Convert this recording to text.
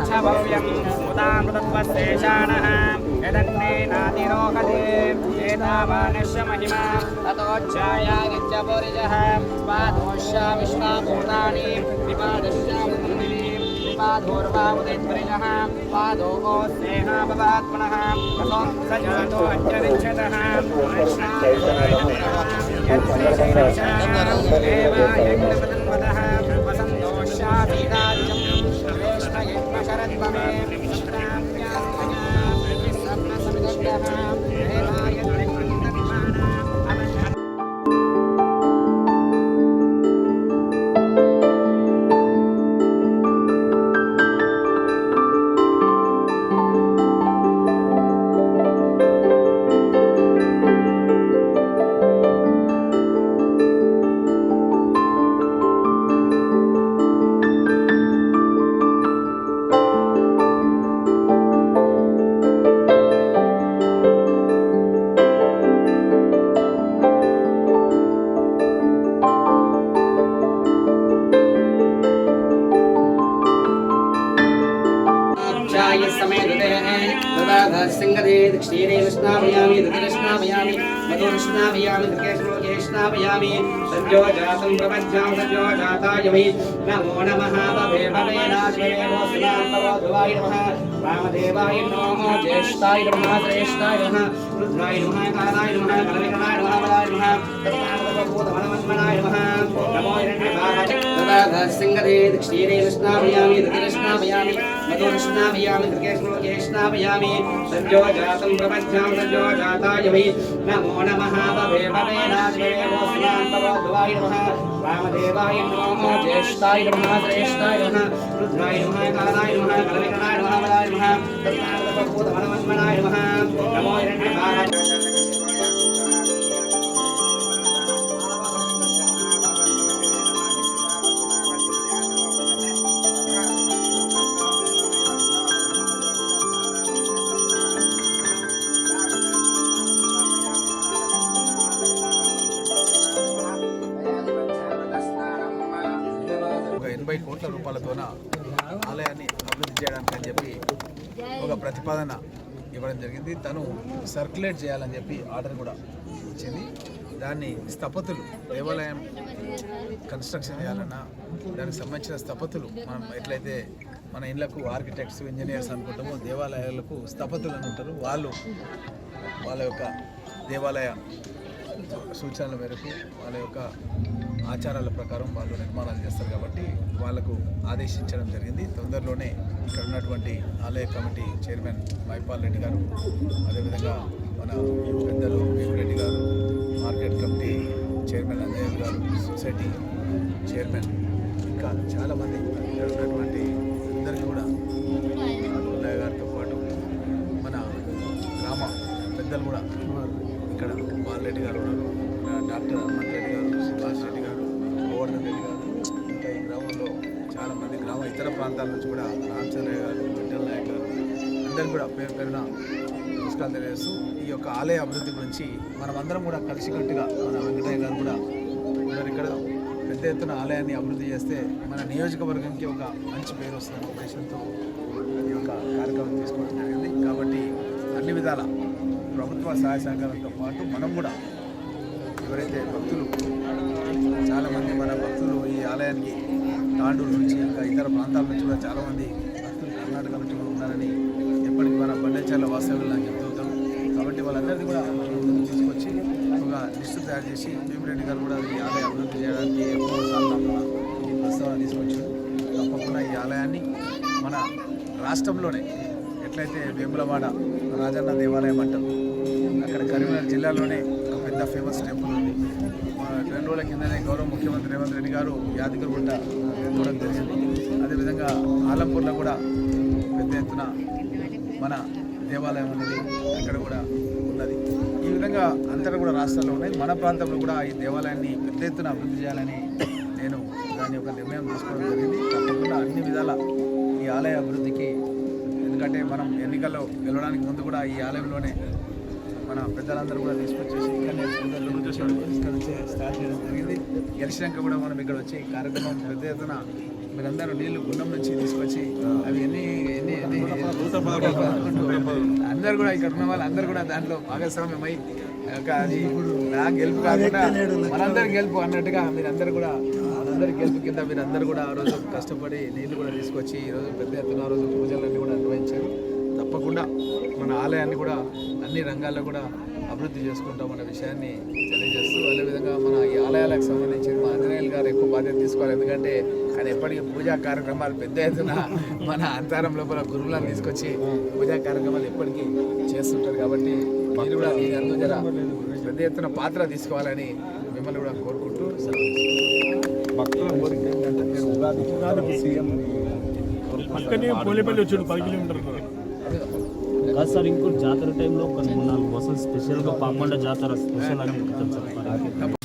भव्यं उदामृतत्वशेषाणः यदन्नेनातिरोहते एतावानस्य महिमा ततोच्चायागित्यपुरिजः स्वादोष्या विश्वाभूतानि विपादश्यामुन्दिनी विपादोर्वामुदित्वरिजः पादोको स्नेहापवात्मनः ततो स जातो अच्चरिच्छतः यज्ञपदन्वतः वसन्तोष्याभिराज्यं श्रेष्ठयज्ञशरद्भवे सिंगदे क्षीरे कृष्णाभयामि कृष्णाभयामि मधुकृष्णाभयामि कृष्णाभयामि सद्यो जातं प्रपद्यां सद्यो जाताय वै नमो नमः भवे भवेनाश्वे नमोऽस्माभवाय नमः वामदेवाय नमः ज्येष्ठाय नमः श्रेष्ठाय नमः रुद्राय नमः कालाय नमः कलविकराय नमः वराय नमः तत्कालभूतमनमन्मनाय नमः नमो हिरण्यवाहाय सिंगदे क्षीरे कृष्णाभयामि कृष्णाभयामि मधुकृष्णाभयामि कृष्णाभयामि सद्यो जातं प्रपद्यां सद्यो जाताय वै नमो नमः भवे भवेनाश्वे नमोऽस्माभवाय नमः वामदेवाय नमः ज्येष्ठाय नमः श्रेष्ठाय नमः रुद्राय नमः कालाय नमः कलविकराय नमः वराय नमः तत्कालभूतमनमन्मनाय नमः नमो हिरण्यवाहाय ₹80 కోట్ల ఆలయాన్ని అభివృద్ధి చేయడానికి అని చెప్పి ఒక ప్రతిపాదన ఇవ్వడం జరిగింది. తను సర్క్యులేట్ చేయాలని చెప్పి ఆర్డర్ కూడా ఇచ్చింది. దాన్ని స్థపతులు దేవాలయం కన్స్ట్రక్షన్ చేయాలన్నా దానికి సంబంధించిన స్థపతులు మనం ఎట్లయితే మన ఇళ్లకు ఆర్కిటెక్ట్స్ ఇంజనీర్స్ అనుకుంటామో దేవాలయాలకు స్థపతులు అని ఉంటారు. వాళ్ళు వాళ్ళ యొక్క దేవాలయ సూచనల మేరకు వాళ్ళ యొక్క ఆచారాల ప్రకారం వాళ్ళు నిర్మాణాలు చేస్తారు కాబట్టి వాళ్లకు ఆదేశించడం జరిగింది. తొందరలోనే ఇక్కడ ఉన్నటువంటి ఆలయ కమిటీ చైర్మన్ మైపాల్ రెడ్డి గారు, అదేవిధంగా మన పెద్దలు వేమిరెడ్డి గారు, మార్కెట్ కమిటీ చైర్మన్ అంజయ్య గారు, సొసైటీ చైర్మన్, ఇంకా చాలామంది ఇక్కడ ఉన్నటువంటి అందరికీ కూడా పుల్లయ్య గారితో పాటు మన గ్రామ పెద్దలు కూడా ఇక్కడ బాలరెడ్డి గారు ఉన్నారు, డాక్టర్ హనుమంత్ రెడ్డి గారు, సుభాష్ రెడ్డి గారు, గోవర్ధన్ రెడ్డి గారు, ఇంకా ఈ గ్రామంలో చాలామంది ఇతర ప్రాంతాల నుంచి కూడా రామచంద్రయ్య గారు, విఠల్ నాయక్ గారు, అందరికీ కూడా పేరు పేరున నమస్కారం తెలియజేస్తూ ఈ యొక్క ఆలయ అభివృద్ధి గురించి మనమందరం కూడా కలిసికట్టుగా మన వెంకటయ్య గారు కూడా ఉన్నారు. ఇక్కడ పెద్ద ఎత్తున ఆలయాన్ని అభివృద్ధి చేస్తే మన నియోజకవర్గంకి ఒక మంచి పేరు వస్తుందన్న ఉద్దేశంతో ఈ యొక్క కార్యక్రమం తీసుకోవడం జరిగింది. కాబట్టి అన్ని విధాల ప్రభుత్వ సహాయ సహకారంతో పాటు మనం కూడా ఎవరైతే భక్తులు చాలామంది మన భక్తులు ఈ ఆలయానికి తాండూరు నుంచి ఇంకా ఇతర ప్రాంతాల నుంచి కూడా చాలామంది భక్తులు కర్ణాటక నుంచి కూడా ఉన్నారని ఎప్పటికీ మన బండేచర్ల వాస్తవ్యులు అని చెప్తుంటాం. కాబట్టి వాళ్ళందరినీ కూడా తీసుకొచ్చి ఒక లిస్టు తయారు చేసి వేమిరెడ్డి గారు కూడా ఈ ఆలయ అభివృద్ధి చేయడానికి ఎక్కువ సాధారణ ఈ ప్రస్తావన తీసుకొచ్చారు. తప్పకుండా ఈ ఆలయాన్ని మన రాష్ట్రంలోనే ఎట్లయితే వేములవాడ రాజన్న దేవాలయం అంటారు, అక్కడ కరీంనగర్ జిల్లాలోనే ఒక పెద్ద ఫేమస్ టెంపుల్ ఉంది. 2 రోజుల కిందనే గౌరవ ముఖ్యమంత్రి రేవంత్ రెడ్డి గారు యాదగిరిగుట్ట చూడడం జరిగింది. అదేవిధంగా ఆలంపూర్లో కూడా పెద్ద ఎత్తున మన దేవాలయం ఉన్నది, అక్కడ కూడా ఉన్నది. ఈ విధంగా అంతటా కూడా రాష్ట్రాల్లో ఉన్నాయి. మన ప్రాంతంలో కూడా ఈ దేవాలయాన్ని పెద్ద ఎత్తున అభివృద్ధి చేయాలని నేను దాన్ని ఒక నిర్ణయం తీసుకోవడం జరిగింది. తప్పకుండా అన్ని విధాల ఈ ఆలయ అభివృద్ధికి, ఎందుకంటే మనం ఎన్నికల్లో గెలవడానికి ముందు కూడా ఈ ఆలయంలోనే మన పెద్దలందరూ కూడా తీసుకొచ్చేసి ఇక్కడ వచ్చి స్టార్ట్ చేయడం జరిగింది. గెలిచినాక కూడా మనం ఇక్కడ వచ్చి కార్యక్రమం పెద్ద ఎత్తున మీరందరూ నీళ్లు గుండం నుంచి తీసుకొచ్చి అవి ఎన్ని అందరు కూడా ఇక్కడ ఉన్న వాళ్ళందరూ కూడా దాంట్లో భాగస్వామ్యమై అది నా గెలుపు కాకుండా మనందరి గెలుపు అన్నట్టుగా మీరందరూ కూడా మనందరి గెలుపు కింద మీరందరూ కూడా ఆ రోజు కష్టపడి నీళ్లు కూడా తీసుకొచ్చి ఈరోజు పెద్ద ఎత్తున ఆ రోజు పూజలన్నీ కూడా నిర్వహించారు. తప్పకుండా మన ఆలయాన్ని కూడా అన్ని రంగాల్లో కూడా అభివృద్ధి చేసుకుంటామన్న విషయాన్ని తెలియజేస్తూ, అదేవిధంగా మన ఈ ఆలయాలకు సంబంధించి మా ఆంజనేయులు గారు ఎక్కువ బాధ్యత తీసుకోవాలి. ఎందుకంటే ఆయన ఎప్పటికీ పూజా కార్యక్రమాలు పెద్ద ఎత్తున మన అంతరం లోపల గురువులను తీసుకొచ్చి పూజా కార్యక్రమాలు ఎప్పటికీ చేస్తుంటారు. కాబట్టి మీరు కూడా దీని అందు జర పెద్ద ఎత్తున పాత్ర తీసుకోవాలని మిమ్మల్ని కూడా కోరుకుంటూ భక్తుల కోరిక ఏంటంటే మీరు ఉగాదికి సీఎం పక్కనే పోలేపల్లి వచ్చాడు 10 కిలోమీటర్లు కాదు సార్. ఇంకో జాతర టైంలో ఒక 3-4 బస్సులు స్పెషల్గా పాపమండ జాతర స్పెషల్ అని చెప్తారు సార్.